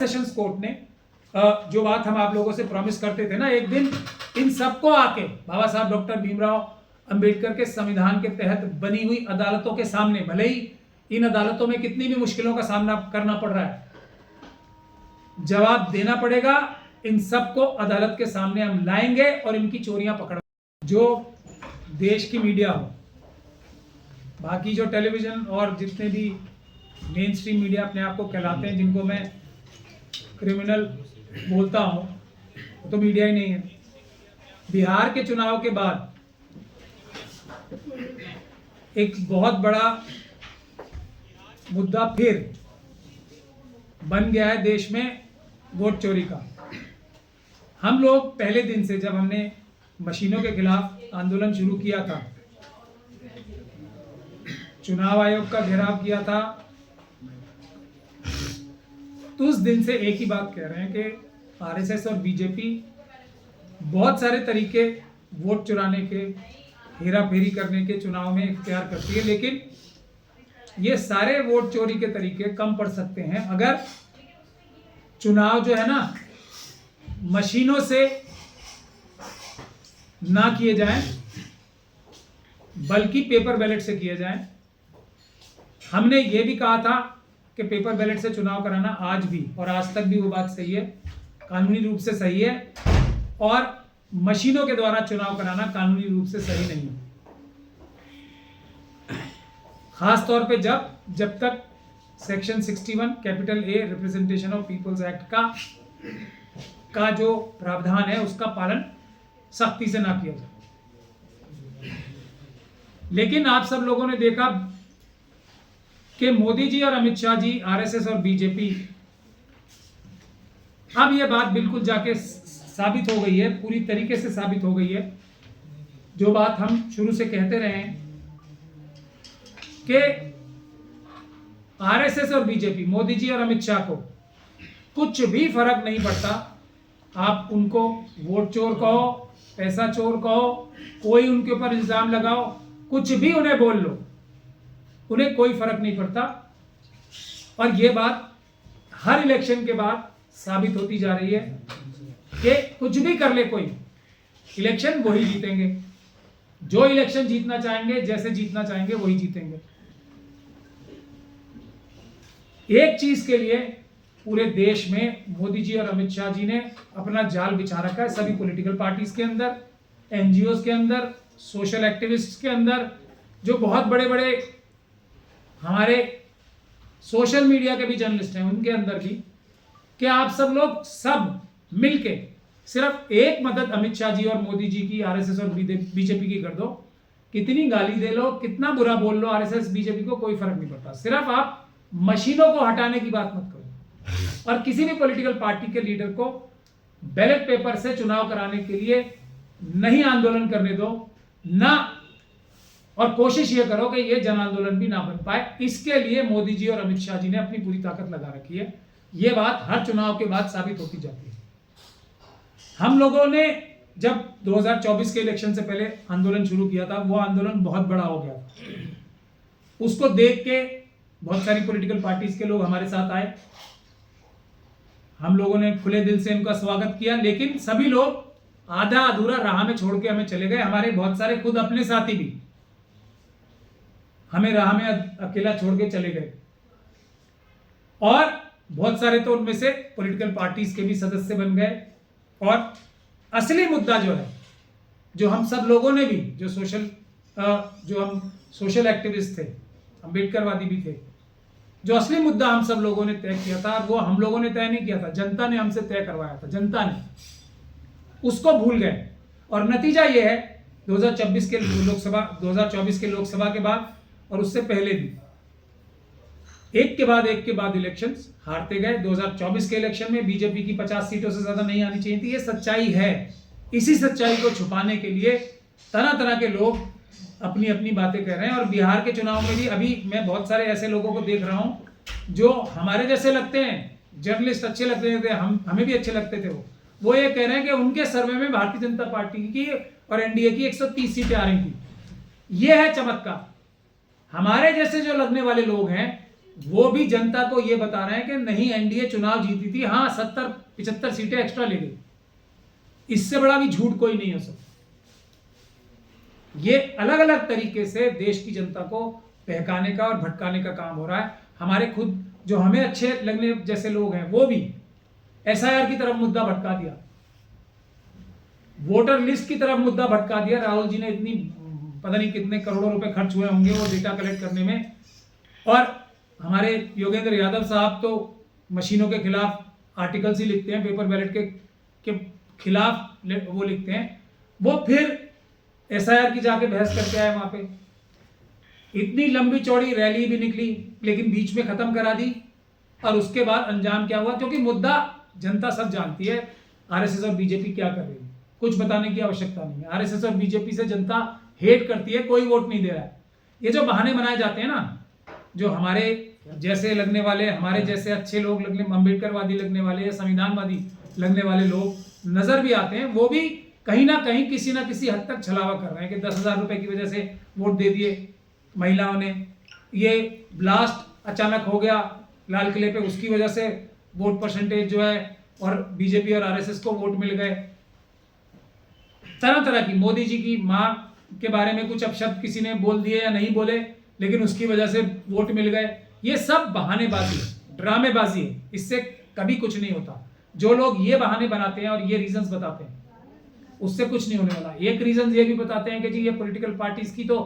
Sessions court ने जो बात हम आप लोगों से प्रॉमिस करते थे ना, एक दिन इन सबको आके बाबा साहब डॉक्टर भीमराव अंबेडकर के संविधान के तहत बनी हुई अदालतों के सामने, भले ही इन अदालतों में कितनी भी मुश्किलों का सामना करना पड़ रहा है, जवाब देना पड़ेगा। इन सबको अदालत के सामने हम लाएंगे और इनकी चोरियां पकड़, जो देश की मीडिया हो, बाकी जो टेलीविजन और जितने भी मेन स्ट्रीम मीडिया अपने आप को कहलाते हैं, जिनको मैं क्रिमिनल बोलता हूं, वो तो मीडिया ही नहीं है। बिहार के चुनाव के बाद एक बहुत बड़ा मुद्दा फिर बन गया है देश में, वोट चोरी का। हम लोग पहले दिन से, जब हमने मशीनों के खिलाफ आंदोलन शुरू किया था, चुनाव आयोग का घेराव किया था, तो उस दिन से एक ही बात कह रहे हैं कि आरएसएस और बीजेपी बहुत सारे तरीके वोट चुराने के, हेरा फेरी करने के चुनाव में इख्तियार करती है, लेकिन ये सारे वोट चोरी के तरीके कम पड़ सकते हैं अगर चुनाव जो है ना मशीनों से ना किए जाएं, बल्कि पेपर बैलेट से किए जाएं। हमने ये भी कहा था कि पेपर बैलेट से चुनाव कराना आज भी और आज तक भी वो बात सही है, कानूनी रूप से सही है, और मशीनों के द्वारा चुनाव कराना कानूनी रूप से सही नहीं है। खास तौर पे जब तक section 61 capital A representation of peoples act का जो प्रावधान है उसका पालन सख्ती से ना किया जाए। लेकिन आप सब लोगों ने देखा कि मोदी जी और अमित शाह जी, आरएसएस और बीजेपी, अब यह बात बिल्कुल जाके साबित हो गई है, पूरी तरीके से साबित हो गई है, जो बात हम शुरू से कहते रहे हैं कि आरएसएस और बीजेपी, मोदी जी और अमित शाह को कुछ भी फर्क नहीं पड़ता। आप उनको वोट चोर कहो, पैसा चोर कहो, कोई उनके ऊपर इल्जाम लगाओ, कुछ भी उन्हें बोल लो, उन्हें कोई फर्क नहीं पड़ता। और ये बात हर इलेक्शन के बाद साबित होती जा रही है कि कुछ भी कर ले कोई, इलेक्शन वही जीतेंगे, जो इलेक्शन जीतना चाहेंगे, जैसे जीतना चाहेंगे वही जीतेंगे। एक चीज के लिए पूरे देश में मोदी जी और अमित शाह जी ने अपना जाल बिछा रखा है, सभी पॉलिटिकल पार्टीज के अंदर, एनजीओ के अंदर, सोशल एक्टिविस्ट के अंदर, जो बहुत बड़े बड़े हमारे सोशल मीडिया के भी जर्नलिस्ट हैं उनके अंदर भी, कि आप सब लोग सब मिलके सिर्फ एक मदद अमित शाह जी और मोदी जी की, आरएसएस और बीजेपी की कर दो। कितनी गाली दे लो, कितना बुरा बोल लो आरएसएस बीजेपी को, कोई फर्क नहीं पड़ता। सिर्फ आप मशीनों को हटाने की बात मत करो और किसी भी पॉलिटिकल पार्टी के लीडर को बैलेट पेपर से चुनाव कराने के लिए नहीं आंदोलन करने दो ना, और कोशिश ये करो कि ये जन आंदोलन भी ना बन पाए। इसके लिए मोदी जी और अमित शाह जी ने अपनी पूरी ताकत लगा रखी है। ये बात हर चुनाव के बाद साबित होती जाती है। हम लोगों ने जब 2024 के इलेक्शन से पहले आंदोलन शुरू किया था, वो आंदोलन बहुत बड़ा हो गया था। उसको देख के बहुत सारी पॉलिटिकल पार्टीज के लोग हमारे साथ आए, हम लोगों ने खुले दिल से उनका स्वागत किया, लेकिन सभी लोग आधा अधूरा राह में छोड़ के हमें चले गए। हमारे बहुत सारे खुद अपने साथी भी हमें राह में अकेला छोड़ के चले गए, और बहुत सारे तो उनमें से पॉलिटिकल पार्टीज के भी सदस्य बन गए। और असली मुद्दा जो है, जो हम सब लोगों ने भी, जो हम सोशल एक्टिविस्ट थे, अम्बेडकरवादी भी थे, जो असली मुद्दा हम सब लोगों ने तय किया था, वो हम लोगों ने तय नहीं किया था, जनता ने हमसे तय करवाया था। जनता ने उसको भूल गए, और नतीजा ये है 2024 के लोकसभा के बाद और उससे पहले भी एक के बाद इलेक्शंस हारते गए। 2024 के इलेक्शन में बीजेपी की 50 सीटों से ज्यादा नहीं आनी चाहिए थी, ये सच्चाई है। इसी सच्चाई को छुपाने के लिए तरह तरह के लोग अपनी अपनी बातें कर रहे हैं। और बिहार के चुनाव में भी अभी मैं बहुत सारे ऐसे लोगों को देख रहा हूं जो हमारे जैसे लगते हैं, जर्नलिस्ट अच्छे लगते थे, हमें भी अच्छे लगते थे, वो ये कह रहे हैं कि उनके सर्वे में भारतीय जनता पार्टी की और एनडीए की 130 सीटें आ रही थी। ये है चमत्कार। हमारे जैसे जो लगने वाले लोग हैं वो भी जनता को ये बता रहे हैं कि नहीं, एनडीए चुनाव जीती थी, हाँ 70-75 सीटें एक्स्ट्रा ले गई। इससे बड़ा भी झूठ कोई नहीं हो सकता। ये अलग अलग तरीके से देश की जनता को बहकाने का और भटकाने का काम हो रहा है। हमारे खुद जो हमें अच्छे लगने जैसे लोग हैं वो भी एसआईआर की तरफ मुद्दा भटका दिया, वोटर लिस्ट की तरफ मुद्दा भटका दिया। राहुल जी ने इतनी पता नहीं कितने करोड़ों रुपए खर्च हुए होंगे वो डेटा कलेक्ट करने में, और हमारे योगेंद्र यादव साहब तो मशीनों के खिलाफ आर्टिकल्स ही लिखते हैं, पेपर बैलेट के खिलाफ वो लिखते हैं। वो फिर एसआईआर की जाके बहस करके आए वहां पे। इतनी लंबी चौड़ी रैली भी निकली लेकिन बीच में खत्म करा दी, और उसके बाद अंजाम क्या हुआ? क्योंकि मुद्दा जनता सब जानती है आरएसएस और बीजेपी क्या कर रही है, कुछ बताने की आवश्यकता नहीं है। आरएसएस और बीजेपी से जनता हेट करती है, कोई वोट नहीं दे रहा है। ये जो बहाने बनाए जाते हैं ना, जो हमारे जैसे लगने वाले, हमारे जैसे अच्छे लोग लगने, अम्बेडकरवादी लगने वाले या संविधानवादी लगने वाले लोग नजर भी आते हैं, वो भी कहीं ना कहीं किसी ना किसी हद तक छलावा कर रहे हैं कि 10,000 रुपए की वजह से वोट दे दिए महिलाओं ने, ये ब्लास्ट अचानक हो गया लाल किले पे, उसकी वजह से वोट परसेंटेज जो है और बीजेपी और आरएसएस को वोट मिल गए। तरह तरह की, मोदी जी की मां के बारे में कुछ अपशब्द किसी ने बोल दिए या नहीं बोले, लेकिन उसकी वजह से वोट मिल गए। ये सब बहानेबाजी है, ड्रामेबाजी है, इससे कभी कुछ नहीं होता। जो लोग ये बहाने बनाते हैं और ये रीजंस बताते हैं, उससे कुछ नहीं होने वाला। एक रीजन ये भी बताते हैं कि जी ये पॉलिटिकल पार्टीज की तो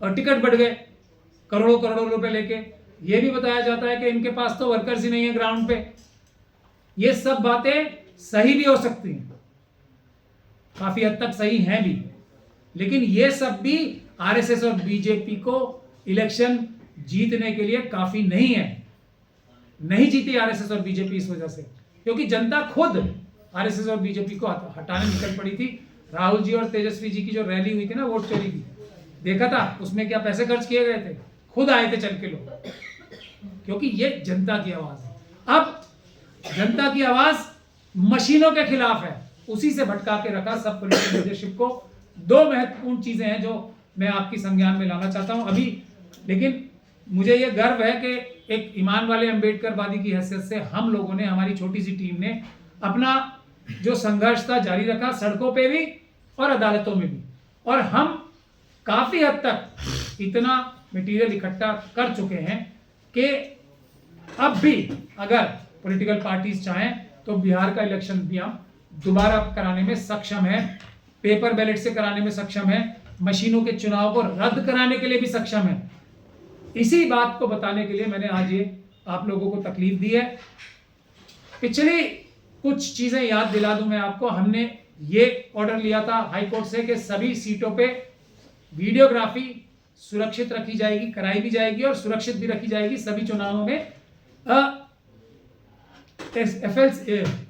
टिकट बढ़ गए करोड़ों करोड़ों रुपए लेके। ये भी बताया जाता है कि इनके पास तो वर्कर्स ही नहीं है ग्राउंड पे। ये सब बातें सही भी हो सकती हैं, काफी हद तक सही हैं भी, लेकिन ये सब भी आरएसएस और बीजेपी को इलेक्शन जीतने के लिए काफी नहीं है। नहीं जीती आरएसएस और बीजेपी इस वजह से क्योंकि जनता खुद आरएसएस और बीजेपी को हटाने निकल पड़ी थी। राहुल जी और तेजस्वी जी की जो रैली हुई थी ना वोट चोरी की, देखा था उसमें क्या पैसे खर्च किए गए थे? खुद आए थे चल के लोग, क्योंकि ये जनता की आवाज है। अब जनता की आवाज मशीनों के खिलाफ है, उसी से भटका के रखा सब पॉलिटिकल लीडरशिप को। दो महत्वपूर्ण चीजें हैं जो मैं आपकी संज्ञान में लाना चाहता हूं अभी, लेकिन मुझे यह गर्व है कि एक ईमान वाले अम्बेडकरवादी की हैसियत से हम लोगों ने, हमारी छोटी सी टीम ने अपना जो संघर्ष था जारी रखा, सड़कों पे भी और अदालतों में भी, और हम काफी हद तक इतना मटेरियल इकट्ठा कर चुके हैं कि अब भी अगर पॉलिटिकल पार्टीज चाहें तो बिहार का इलेक्शन भी हम दोबारा कराने में सक्षम है, पेपर बैलेट से कराने में सक्षम है, मशीनों के चुनाव को रद्द कराने के लिए भी सक्षम है। इसी बात को बताने के लिए मैंने आज ये आप लोगों को तकलीफ दी है। पिछली कुछ चीजें याद दिला दूं मैं आपको। हमने ये ऑर्डर लिया था हाई कोर्ट से कि सभी सीटों पे वीडियोग्राफी सुरक्षित रखी जाएगी, कराई भी जाएगी और सुरक्षित भी रखी जाएगी सभी चुनावों में।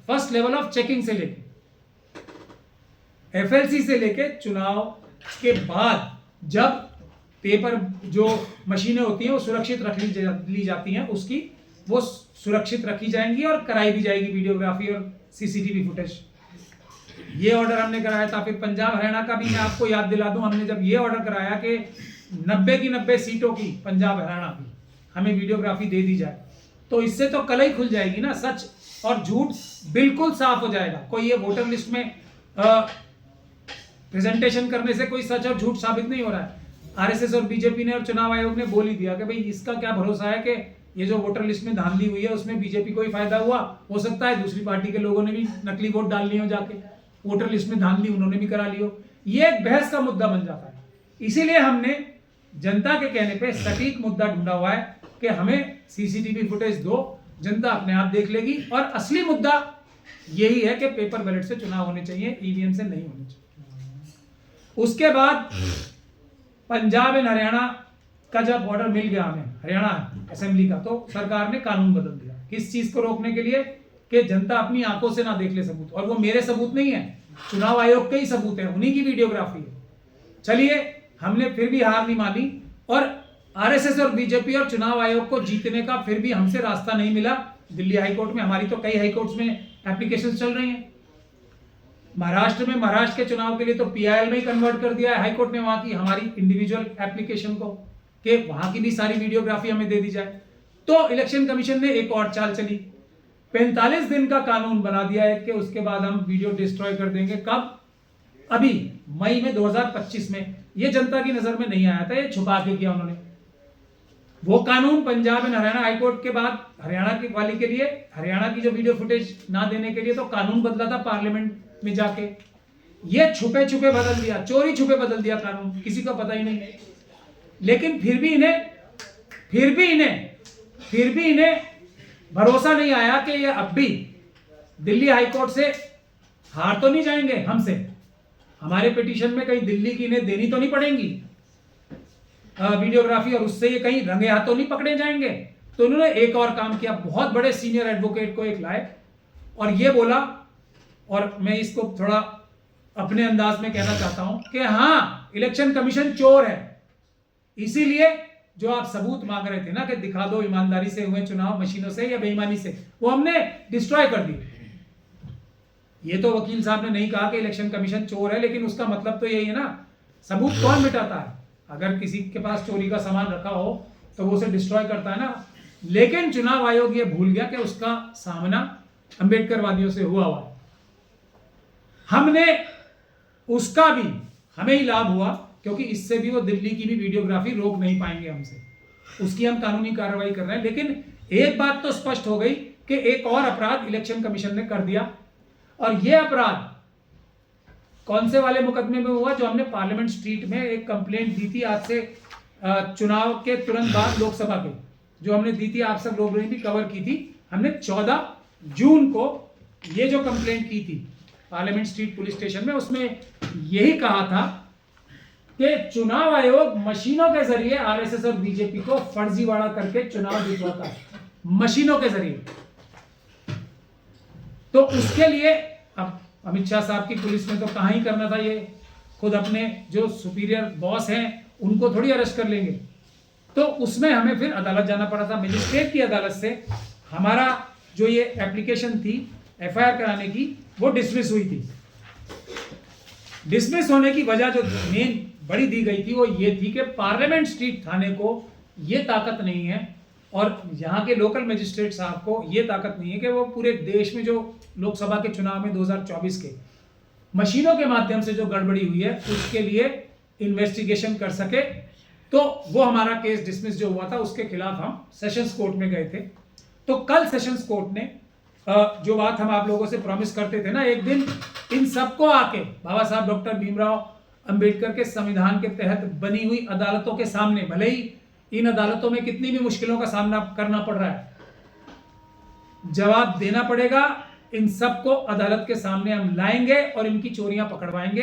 फर्स्ट लेवल ऑफ चेकिंग से लेके एफएलसी से लेके चुनाव के बाद जब पेपर जो मशीनें होती हैं वो सुरक्षित रख ली जाती हैं, उसकी वो सुरक्षित रखी जाएंगी और कराई भी जाएगी वीडियोग्राफी और सीसीटीवी फुटेज। ये ऑर्डर हमने कराया था। फिर पंजाब हरियाणा का भी मैं आपको याद दिला दूं, हमने जब ये ऑर्डर कराया कि 90 की 90 सीटों की पंजाब हरियाणा की हमें वीडियोग्राफी दे दी जाए, तो इससे तो कलई खुल जाएगी ना, सच और झूठ बिल्कुल साफ हो जाएगा। कोई ये वोटर लिस्ट में प्रेजेंटेशन करने से कोई सच और झूठ साबित नहीं हो रहा है। आरएसएस और बीजेपी ने और चुनाव आयोग ने बोल ही दिया कि भाई इसका क्या भरोसा है कि ये जो वोटर लिस्ट में धांधली हुई है उसमें बीजेपी को ही फायदा हुआ, हो सकता है दूसरी पार्टी के लोगों ने भी नकली वोट डाल लिए हो, जाके वोटर लिस्ट में धांधली उन्होंने भी करा ली हो। ये एक बहस का मुद्दा बन जाता है। इसीलिए हमने जनता के कहने पे सटीक मुद्दा ढूंढा हुआ है कि हमें सीसीटीवी फुटेज दो, जनता अपने आप देख लेगी। और असली मुद्दा यही है कि पेपर बैलेट से चुनाव होने चाहिए, ईवीएम से नहीं होने चाहिए। उसके बाद पंजाब एंड हरियाणा का जब ऑर्डर मिल गया हमें हरियाणा असेंबली का, तो सरकार ने कानून बदल दिया। किस चीज को रोकने के लिए? कि जनता अपनी आंखों से ना देख ले सबूत, और वो मेरे सबूत नहीं है, चुनाव आयोग के ही सबूत है, उन्हीं की वीडियोग्राफी है। चलिए, हमने फिर भी हार नहीं मानी और आरएसएस और बीजेपी और चुनाव आयोग को जीतने का फिर भी हमसे रास्ता नहीं मिला। दिल्ली हाईकोर्ट में, हमारी तो कई हाईकोर्ट्स में एप्लीकेशन चल रही हैं। महाराष्ट्र में, महाराष्ट्र के चुनाव के लिए तो पीआईएल में ही कन्वर्ट कर दिया है हाईकोर्ट ने, वहां की हमारी इंडिविजुअल एप्लीकेशन को, कि वहां की भी सारी वीडियोग्राफी हमें दे दी जाए। तो इलेक्शन कमीशन ने एक और चाल चली, 45 दिन का कानून बना दिया है कि उसके बाद हम वीडियो डिस्ट्रॉय कर देंगे। कब? अभी मई में 2025 में। ये जनता की नजर में नहीं आया था, ये छुपा के किया उन्होंने। वो कानून पंजाब एंड हरियाणा हाईकोर्ट के बाद हरियाणा की वाली के लिए, हरियाणा की जो वीडियो फुटेज ना देने के लिए तो कानून बदला था पार्लियामेंट में जाके। ये छुपे छुपे बदल दिया, चोरी छुपे बदल दिया कानून, किसी को पता ही नहीं। लेकिन फिर भी इन्हें भरोसा नहीं आया कि ये अब भी दिल्ली हाईकोर्ट से हार तो नहीं जाएंगे हमसे, हमारे पिटीशन में कहीं दिल्ली की इन्हें देनी तो नहीं पड़ेगी वीडियोग्राफी, और उससे ये कहीं रंगे हाथों नहीं पकड़े जाएंगे। तो उन्होंने एक और काम किया, बहुत बड़े सीनियर एडवोकेट को एक लाए और ये बोला, और मैं इसको थोड़ा अपने अंदाज में कहना चाहता हूं कि हाँ, इलेक्शन कमीशन चोर है, इसीलिए जो आप सबूत मांग रहे थे ना कि दिखा दो ईमानदारी से हुए चुनाव मशीनों से या बेईमानी से, वो हमने डिस्ट्रॉय कर दी। ये तो वकील साहब ने नहीं कहा कि इलेक्शन कमीशन चोर है, लेकिन उसका मतलब तो यही है ना, सबूत कौन मिटाता है? अगर किसी के पास चोरी का सामान रखा हो तो वो उसे डिस्ट्रॉय करता है ना। लेकिन चुनाव आयोग ये भूल गया कि उसका सामना अंबेडकरवादियों से हुआ हुआ। हमने उसका भी, हमें ही लाभ हुआ, क्योंकि इससे भी वो दिल्ली की भी वीडियोग्राफी रोक नहीं पाएंगे हमसे, उसकी हम कानूनी कार्रवाई कर रहे हैं। लेकिन एक बात तो स्पष्ट हो गई कि एक और अपराध इलेक्शन कमीशन ने कर दिया, और यह अपराध कौन से वाले मुकदमे में हुआ? जो हमने पार्लियामेंट स्ट्रीट में एक कंप्लेंट दी थी आज से चुनाव के तुरंत बाद लोकसभा के, जो हमने दी थी, आप सब लोगों ने भी कवर की थी। हमने 14 जून को ये जो कंप्लेंट की थी पार्लियामेंट स्ट्रीट पुलिस स्टेशन में, उसमें यही कहा था कि चुनाव आयोग मशीनों के जरिए आरएसएस और बीजेपी को फर्जीवाड़ा करके चुनाव जितवाता है, मशीनों के जरिए। तो उसके लिए अब अमित शाह साहब की पुलिस ने तो कहां ही करना था, ये खुद अपने जो सुपीरियर बॉस हैं उनको थोड़ी अरेस्ट कर लेंगे। तो उसमें हमें फिर अदालत जाना पड़ा था, मजिस्ट्रेट की अदालत से हमारा जो ये एप्लीकेशन थी एफआईआर कराने की, वो डिसमिस हुई थी। डिसमिस होने की वजह जो मेन बड़ी दी गई थी वो ये थी कि पार्लियामेंट स्ट्रीट थाने को ये ताकत नहीं है, और यहाँ के लोकल मजिस्ट्रेट साहब को ये ताकत नहीं है कि वो पूरे देश में जो लोकसभा के चुनाव में 2024 के मशीनों के माध्यम से जो गड़बड़ी हुई है उसके लिए इन्वेस्टिगेशन कर सके। तो वो हमारा केस डिसमिस जो हुआ था उसके खिलाफ हम सेशंस कोर्ट में गए थे। तो कल सेशंस कोर्ट ने जो बात हम आप लोगों से प्रॉमिस करते थे ना, एक दिन इन सबको आके बाबा साहब डॉक्टर भीमराव अंबेडकर के संविधान के तहत बनी हुई अदालतों के सामने, भले ही इन अदालतों में कितनी भी मुश्किलों का सामना करना पड़ रहा है, जवाब देना पड़ेगा। इन सबको अदालत के सामने हम लाएंगे और इनकी चोरियां पकड़वाएंगे।